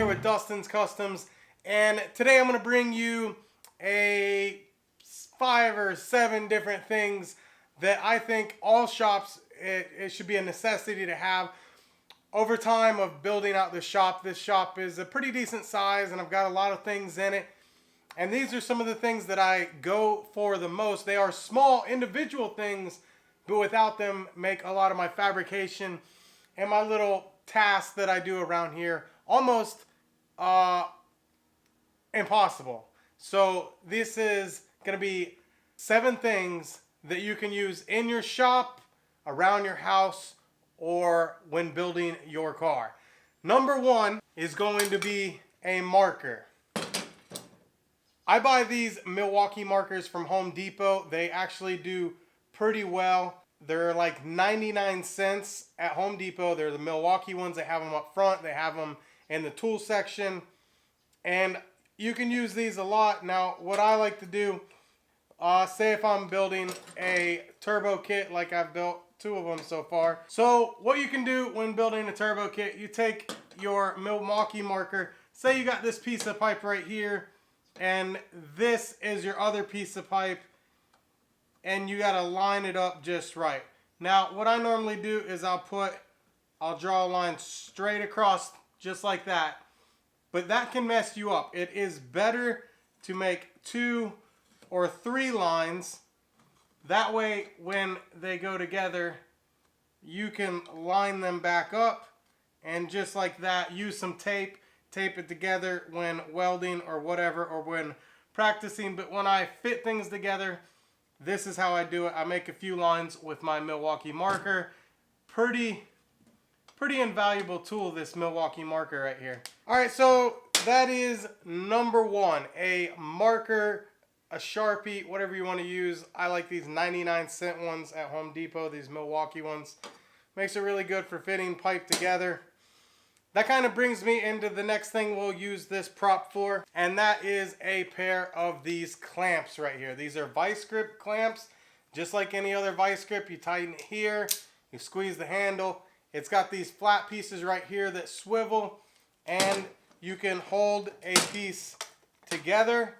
with Dustin's Customs, and today I'm going to bring you a 5 or 7 different things that I think all shops, it should be a necessity to have. Over time of building out this shop is a pretty decent size and I've got a lot of things in it. And these are some of the things that I go for the most. They are small individual things, but without them make a lot of my fabrication and my little tasks that I do around here almost impossible. So this is going to be 7 things that you can use in your shop, around your house, or when building your car. Number 1 is going to be a marker. I buy these Milwaukee markers from Home Depot. They actually do pretty well. They're like 99 cents at Home Depot. They're the Milwaukee ones. They have them up front. They have them in the tool section. And you can use these a lot. Now, what I like to do, say if I'm building a turbo kit, like I've built 2 of them so far. So what you can do when building a turbo kit, you take your Milwaukee marker. Say you got this piece of pipe right here, and this is your other piece of pipe, and you gotta line it up just right. Now, what I normally do is I'll draw a line straight across just like that, but that can mess you up. It is better to make 2 or 3 lines. That way, when they go together, you can line them back up, and just like that, use some tape it together when welding or whatever, or when practicing. But when I fit things together, this is how I do it. I make a few lines with my Milwaukee marker. Pretty invaluable tool, this Milwaukee marker right here. All right, so that is number 1, a marker, a Sharpie, whatever you want to use. I like these 99-cent ones at Home Depot, these Milwaukee ones. Makes it really good for fitting pipe together. That kind of brings me into the next thing we'll use this prop for, and that is a pair of these clamps right here. These are vice grip clamps. Just like any other vice grip, you tighten it here, you squeeze the handle. It's got these flat pieces right here that swivel, and you can hold a piece together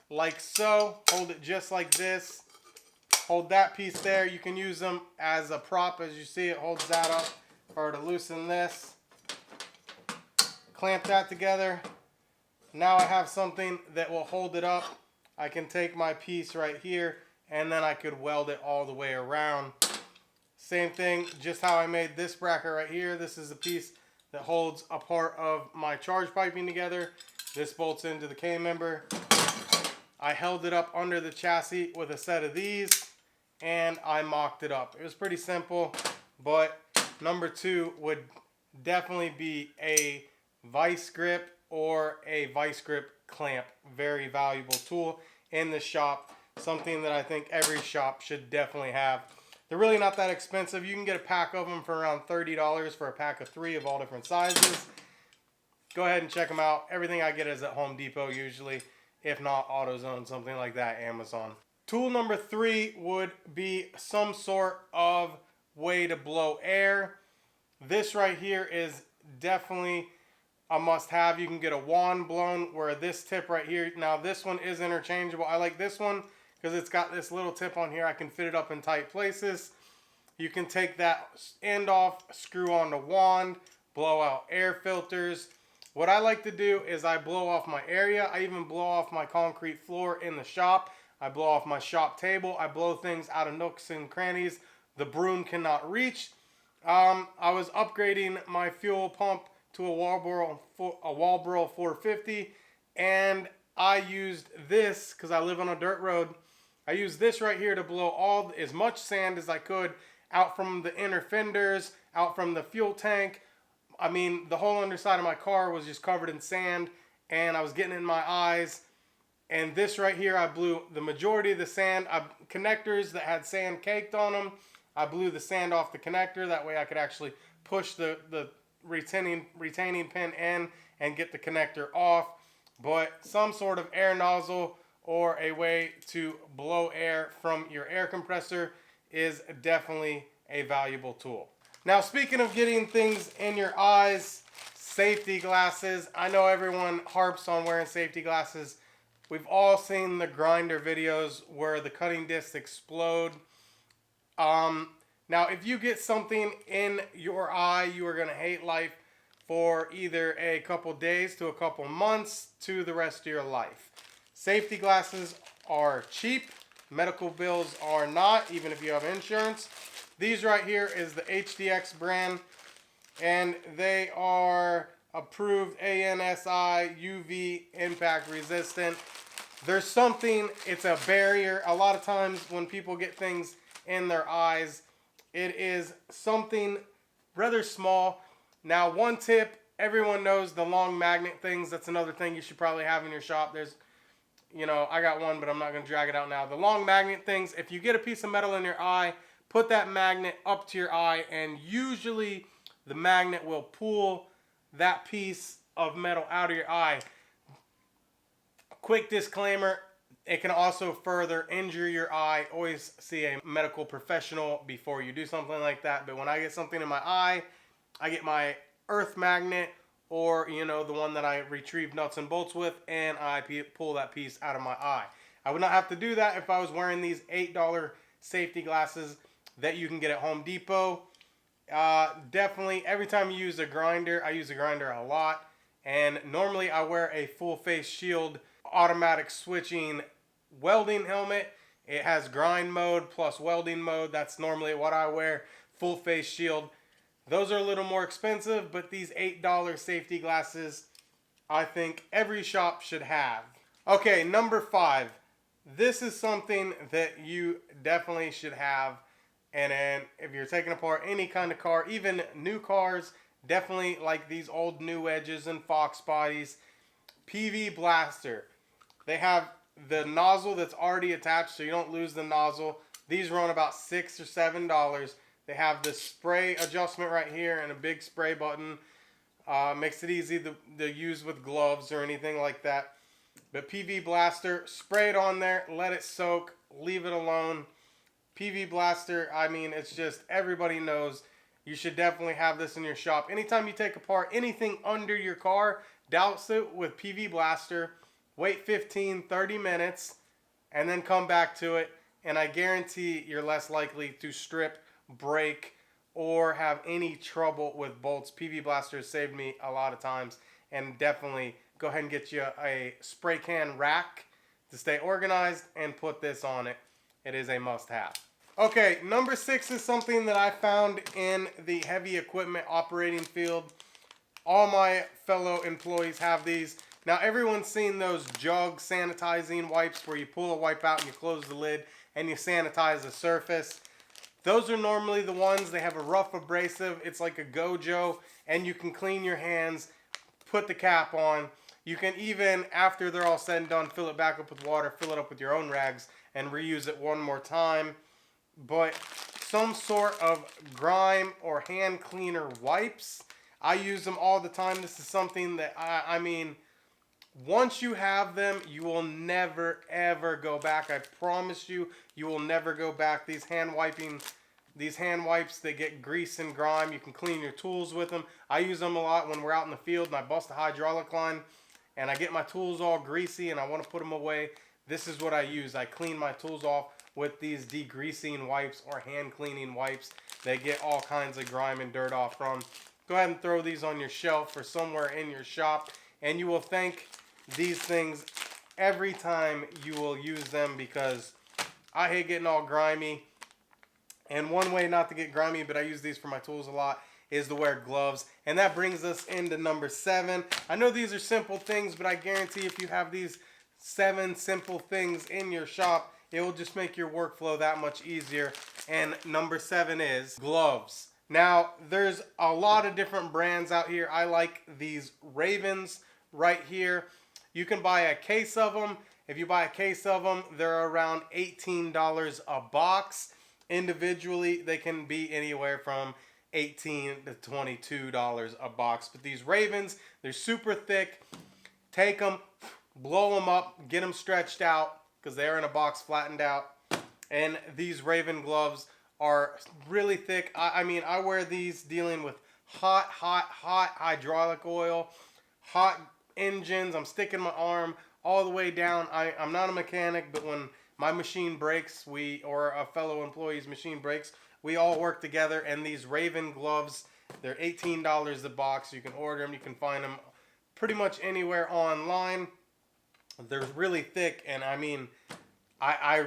like so. Hold it just like this. Hold that piece there. You can use them as a prop. As you see, it holds that up. Or to loosen this, clamp that together. Now I have something that will hold it up. I can take my piece right here, and then I could weld it all the way around. Same thing, just how I made this bracket right here. This is the piece that holds a part of my charge piping together. This bolts into the K-member. I held it up under the chassis with a set of these, and I mocked it up. It was pretty simple, but number 2 would definitely be a vice grip or a vice grip clamp. Very valuable tool in the shop. Something that I think every shop should definitely have. They're really not that expensive. You can get a pack of them for around $30 for a pack of 3 of all different sizes. Go ahead and check them out. Everything I get is at Home Depot usually. If not, AutoZone, something like that, Amazon. Tool number 3 would be some sort of way to blow air. This right here is definitely a must-have. You can get a wand blown where this tip right here, now this one is interchangeable. I like this one because it's got this little tip on here. I can fit it up in tight places. You can take that end off, screw on the wand, blow out air filters. What I like to do is I blow off my area. I even blow off my concrete floor in the shop. I blow off my shop table. I blow things out of nooks and crannies the broom cannot reach. I was upgrading my fuel pump to a Walboro 450, and I used this because I live on a dirt road. I used this right here to blow as much sand as I could out from the inner fenders, out from the fuel tank. I mean, the whole underside of my car was just covered in sand, and I was getting in my eyes. And this right here, I blew the majority of the sand. Connectors that had sand caked on them, I blew the sand off the connector. That way I could actually push the retaining pin in and get the connector off. But some sort of air nozzle or a way to blow air from your air compressor is definitely a valuable tool. Now, speaking of getting things in your eyes, Safety glasses. I know everyone harps on wearing safety glasses. We've all seen the grinder videos where the cutting discs explode. Now, if you get something in your eye, you are going to hate life for either a couple days to a couple months to the rest of your life. Safety glasses are cheap. Medical bills are not, even if you have insurance. These right here is the HDX brand, and they are approved ANSI UV impact resistant. There's something, it's a barrier. A lot of times when people get things in their eyes, it is something rather small. Now, one tip, everyone knows the long magnet things. That's another thing you should probably have in your shop. There's, you know, I got one, but I'm not going to drag it out now. The long magnet things, if you get a piece of metal in your eye, put that magnet up to your eye, and usually the magnet will pull that piece of metal out of your eye. Quick disclaimer, it can also further injure your eye. Always see a medical professional before you do something like that. But when I get something in my eye, I get my earth magnet, or, you know, the one that I retrieve nuts and bolts with, and I pull that piece out of my eye. I would not have to do that if I was wearing these $8 safety glasses that you can get at Home Depot. Definitely, every time you use a grinder, I use a grinder a lot. And normally I wear a full face shield automatic switching welding helmet. It has grind mode plus welding mode. That's normally what I wear. Full face shield. Those are a little more expensive, but these $8 safety glasses, I think every shop should have. Okay, number 5. This is something that you definitely should have. And then if you're taking apart any kind of car, even new cars, definitely like these old New Edges and Fox bodies, PV Blaster. They have the nozzle that's already attached, so you don't lose the nozzle. These run about $6 or $7. They have the spray adjustment right here and a big spray button. Makes it easy to use with gloves or anything like that. But PV Blaster, spray it on there, let it soak, leave it alone. PV Blaster, I mean, it's just, everybody knows. You should definitely have this in your shop. Anytime you take apart anything under your car, douse it with PV Blaster, wait 15, 30 minutes, and then come back to it. And I guarantee you're less likely to strip, break, or have any trouble with bolts. PV Blaster has saved me a lot of times. And definitely go ahead and get you a spray can rack to stay organized and put this on it. It is a must-have. Okay, number 6 is something that I found in the heavy equipment operating field. All my fellow employees have these. Now, everyone's seen those jug sanitizing wipes where you pull a wipe out and you close the lid and you sanitize the surface. Those are normally the ones, they have a rough abrasive. It's like a Gojo, and you can clean your hands, put the cap on. You can even, after they're all said and done, fill it back up with water, fill it up with your own rags, and reuse it one more time. But some sort of grime or hand cleaner wipes, I use them all the time. This is something that, I mean, once you have them, you will never, ever go back. I promise you, you will never go back. These hand wipes, they get grease and grime. You can clean your tools with them. I use them a lot when we're out in the field and I bust a hydraulic line and I get my tools all greasy and I want to put them away. This is what I use. I clean my tools off with these degreasing wipes or hand cleaning wipes. They get all kinds of grime and dirt off from. Go ahead and throw these on your shelf or somewhere in your shop, and you will thank these things every time you will use them, because I hate getting all grimy. And one way not to get grimy, but I use these for my tools a lot, is to wear gloves. And that brings us into number 7. I know these are simple things, but I guarantee if you have these 7 simple things in your shop, it will just make your workflow that much easier. And number 7 is gloves. Now, there's a lot of different brands out here. I like these Ravens right here. You can buy a case of them. If you buy a case of them, they're around $18 a box. Individually, they can be anywhere from $18 to $22 a box. But these Ravens, they're super thick. Take them, blow them up, get them stretched out, because they're in a box flattened out. And these Raven gloves are really thick. I mean, I wear these dealing with hot hydraulic oil, hot engines. I'm sticking my arm all the way down. I'm not a mechanic, but when my machine breaks, or a fellow employee's machine breaks, we all work together. And these Raven gloves, they're $18 a box. You can order them. You can find them pretty much anywhere online. They're really thick, and I mean, I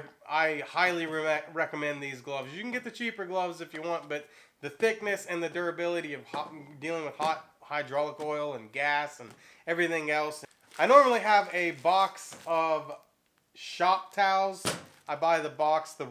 highly recommend these gloves. You can get the cheaper gloves if you want, but the thickness and the durability of dealing with hot hydraulic oil and gas and everything else. I normally have a box of shop towels. I buy the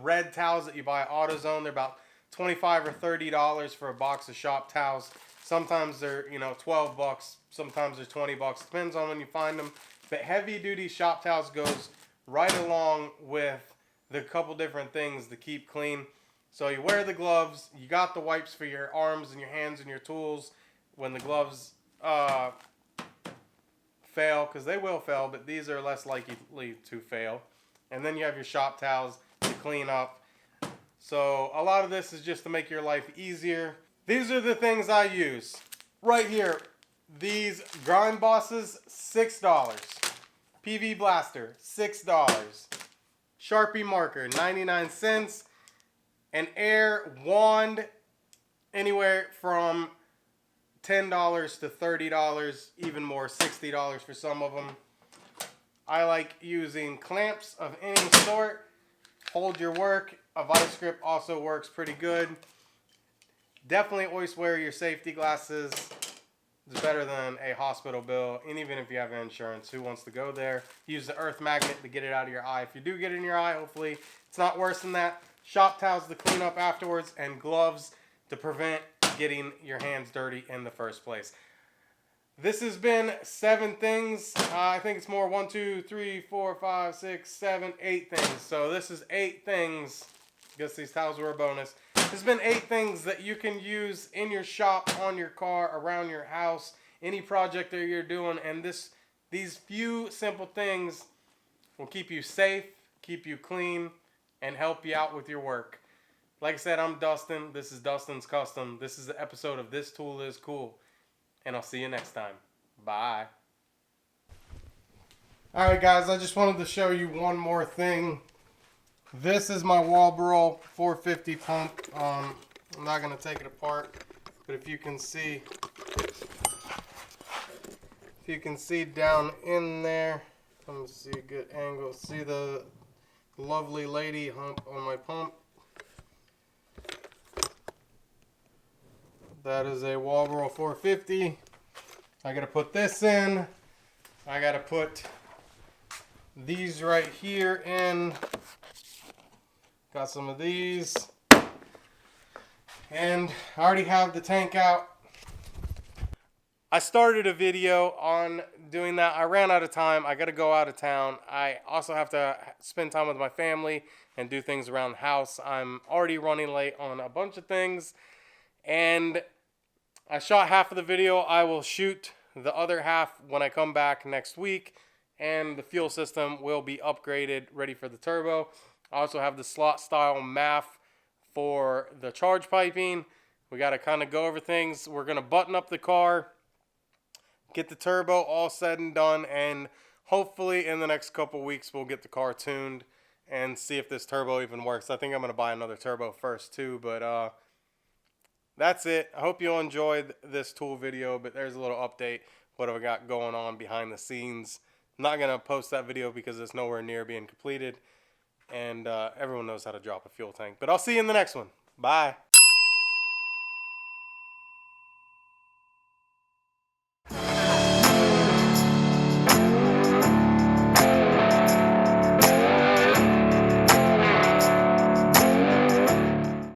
red towels that you buy at AutoZone. They're about $25 or $30 for a box of shop towels. Sometimes they're, $12. Sometimes they're $20. Depends on when you find them. But heavy duty shop towels goes right along with the couple different things to keep clean. So you wear the gloves, you got the wipes for your arms and your hands and your tools when the gloves fail, because they will fail, but these are less likely to fail. And then you have your shop towels to clean up. So a lot of this is just to make your life easier. These are the things I use. Right here, these Grind Bosses, $6. PV Blaster, $6. Sharpie marker, 99 cents. An air wand, anywhere from $10 to $30, even more, $60 for some of them. I like using clamps of any sort. Hold your work. A vice grip also works pretty good. Definitely always wear your safety glasses. It's better than a hospital bill, and even if you have insurance, who wants to go there? Use the earth magnet to get it out of your eye. If you do get it in your eye, hopefully it's not worse than that. Shop towels to clean up afterwards, and gloves to prevent getting your hands dirty in the first place. This has been 7 things. I think it's more. 1, 2, 3, 4, 5, 6, 7, 8 things. So this is 8 things. I guess these towels were a bonus. There's been 8 things that you can use in your shop, on your car, around your house, any project that you're doing. And these few simple things will keep you safe, keep you clean, and help you out with your work. Like I said, I'm Dustin. This is Dustin's Custom. This is the episode of This Tool Is Cool. And I'll see you next time. Bye. Alright guys, I just wanted to show you one more thing. This is my Walbro 450 pump. I'm not going to take it apart, but if you can see down in there, let me see a good angle. See the lovely lady hump on my pump? That is a Walbro 450. I got to put this in. I got to put these right here in. Got some of these. And I already have the tank out. I started a video on doing that. I ran out of time. I got to go out of town. I also have to spend time with my family and do things around the house. I'm already running late on a bunch of things. And I shot half of the video. I will shoot the other half when I come back next week. And the fuel system will be upgraded, ready for the turbo. I also have the slot style MAF for the charge piping. We got to kind of go over things. We're going to button up the car, get the turbo all said and done, and hopefully in the next couple weeks we'll get the car tuned and see if this turbo even works. I think I'm going to buy another turbo first too, but that's it. I hope you enjoyed this tool video, but there's a little update what I got going on behind the scenes. I'm not going to post that video because it's nowhere near being completed. And everyone knows how to drop a fuel tank. But I'll see you in the next one. Bye.